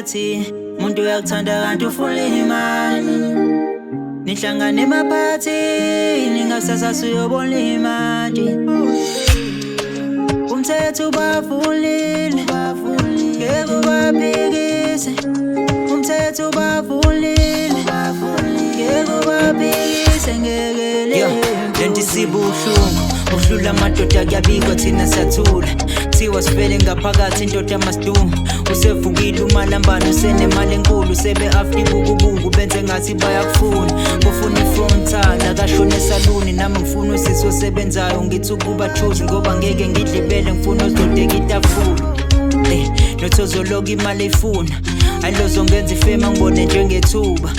bathi umuntu uyakuthanda kanti ufuna imali. Nihlangane emaphathini ngakusasa suyobona imali. Umthetho ubavulile ngeke ubaphikise. Umthetho ubavulile ngeke ubaphikise ngeke. Lento isibuhlungu uhlula amadoda kuyabikwa thina siyathula. Thiwa sivele ngaphakathi indoda yamasiduma. Usevukile umalambane usenemali enkulu. Sebe after ibukubuku benze ngathi bayakufuna. Kufuna ifrontal akashone esaluni. Nami ngifuna usisi osebenzayo ngithi ukuba choose. Ngoba ngeke ngidlibele ngifuna uzodeka itafula. Nothozologa imali efuna. Ayilozongenza ifema ngibone njengethuba.